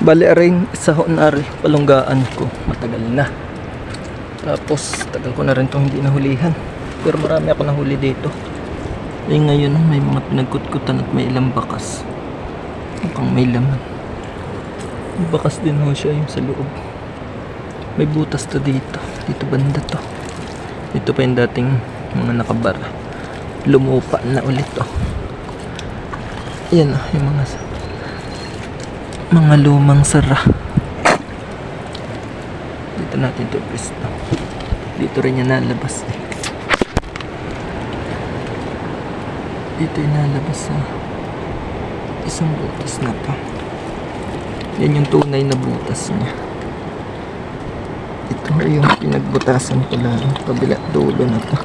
Bali aring sa honari palunggaan ko matagal na. Tapos tagal ko na rin itong hindi nahulihan. Pero marami ako nahuli dito. Eh ngayon may mga pinagkutkutan at may ilang bakas. Mukhang may laman. May bakas din ho siya yung sa loob. May butas to dito. Dito banda to. Dito pa yung dating mga nakabara. Lumupa na ulit to. Yan yung mga lumang sara. Dito natin ito pwesto. Dito rin yan nalabas eh. Dito yung nalabas sa isang butas na to. Yan yung tunay na butas niya. Ito yung pinagbutasan ko lang. Kabila dulo na to.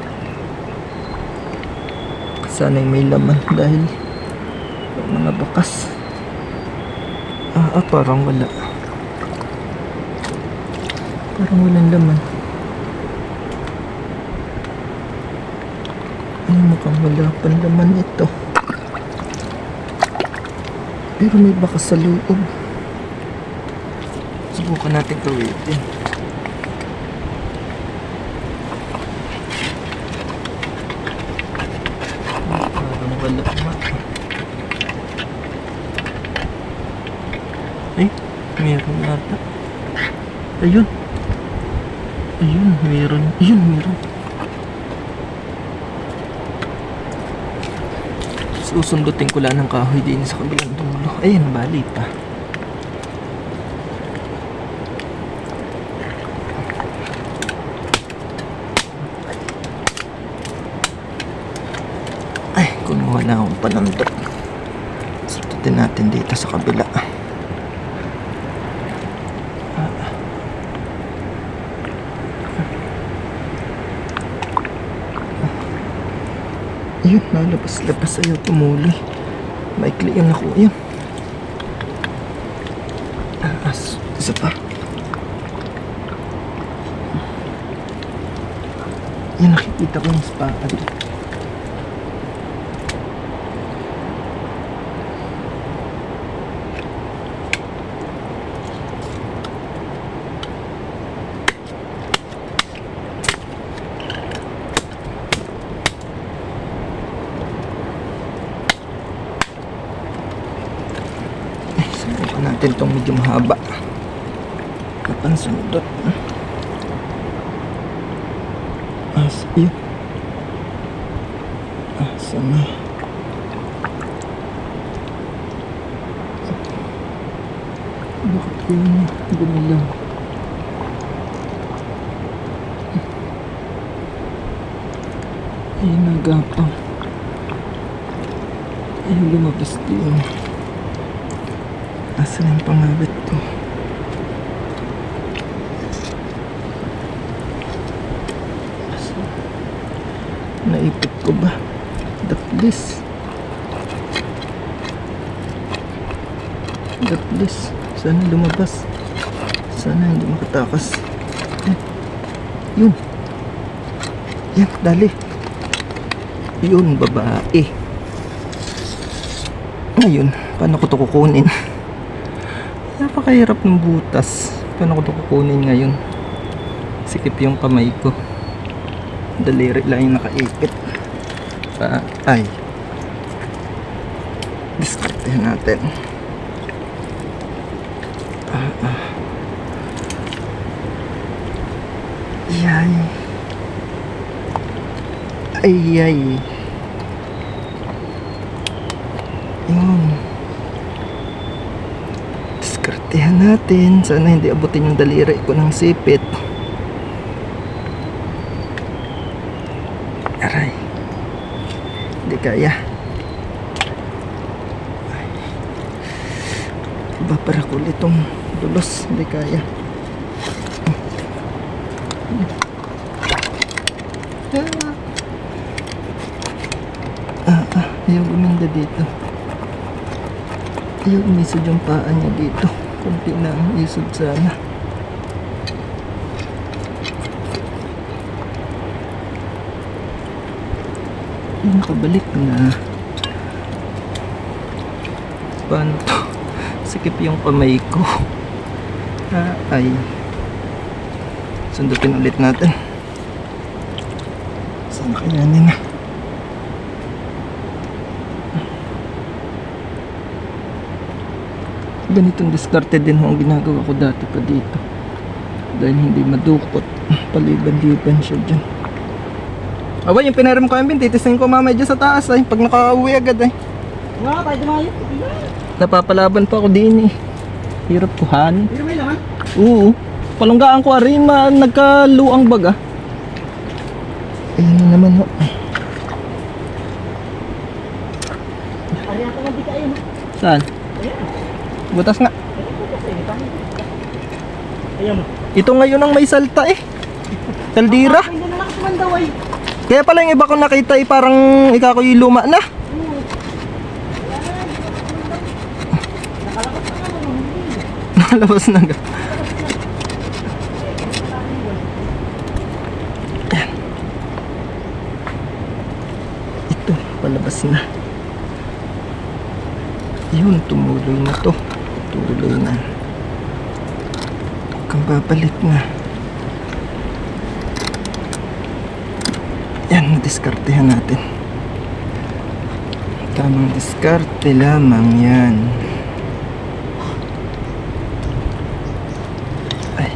Sana'y may laman dahil may mga bakas. Parang wala. Parang walang laman. Ay, mukhang wala pang laman ito. Pero may bakas sa loob. Subukan natin kawitin. Parang wala pa. Ay, meron yata. Ayun. Ayun, meron. Ayun, meron. Susundutin ko lang ng kahoy din sa kabilang dulo. Ayun, bali pa. Ay, kumuha na akong panandok. Sundutin natin dito sa kabila. Ayun, nalabas-labas. Ayaw tumuloy. Maikli yan ako. Ayun. Isa pa. Yan, nakikita ko yung spaan. Natin itong medyo mahaba. Kapansundot. Yun. Sana. Bakit yun gumilaw? Ayun, nagapang. Ayun, lumabas din. Asan yung pangabit ko? Naipit ko ba? Daplis. Sana lumabas. Sana hindi makatakas. Yun. Yan, dali. Yun, babae. Ngayon, paano ko ito kukunin? Napakahirap ng butas. Paano ko ito kukunin ngayon? Sikip yung kamay ko. Daliri lang yung nakaipit. Ay. Diskartehan natin. Yay. Ay. Yun. Diskartehan natin. Sana hindi abutin yung daliri ko ng sipit. Aray. Hindi kaya. Babarakul itong dulos. Hindi kaya. Ayaw guminda dito. Ayaw umisod yung paa niya dito. Kunti na ang isod sana. Nakabalik na. Paano to? Masikip yung kamay ko. Ay. Sundutin ulit natin. Sana kayanin na. Ganitong diskarte din ho ang ginagawa ko dati pa dito. Dahil hindi madukot. Paliban-liban siya dyan. Aba, yung pinaram ko yung bin, titisin ko mamaya dyan sa taas ay. Pag nakauwi agad ay. Nga, tayo dumayo. Napapalaban pa ako din eh. Hirap kuhan. Pero may laman. Oo. Palunggaan ko rin, nagkaluang baga. Ayan na naman ho. Ari ata nga di kayo. Saan? Ayan. Butas nga. Ayan mo. Ito ngayon ang may salta eh. Kaldira. Hindi na lang sumandaw ay. Kaya pala yung iba ko nakita eh, parang ikakoy luma na. Nakalabas na nga. Ayan. Ito, palabas na. Yun, tumuloy na to. Tuloy na. Huwag kang babalik na. Yan, diskartehan natin. Tamang diskarte lamang yan. Ay.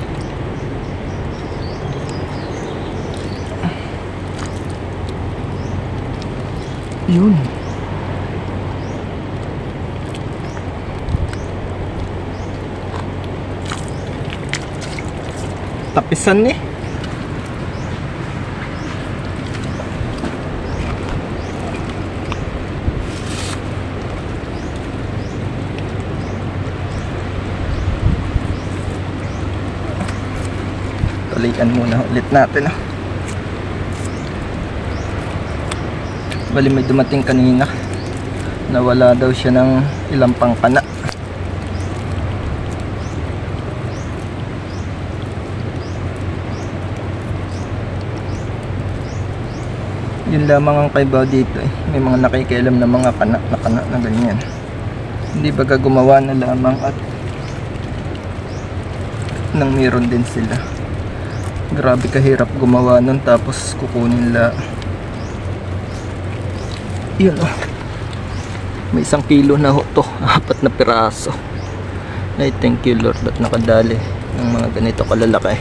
Yun. Tapisan eh. Balikan muna ulit natin. Bali may dumating kanina. Nawala daw siya ng ilang pangkana. Yun lamang ang kaibaw dito eh. May mga nakikialam na mga kana na ganyan. Hindi baga gumawa na lamang at nang meron din sila. Grabe kahirap gumawa nun tapos kukunin la. Yun oh. May 1 kilo na ho to. 4 na piraso. Ay thank you Lord at nakadali ng mga ganito kalalaki.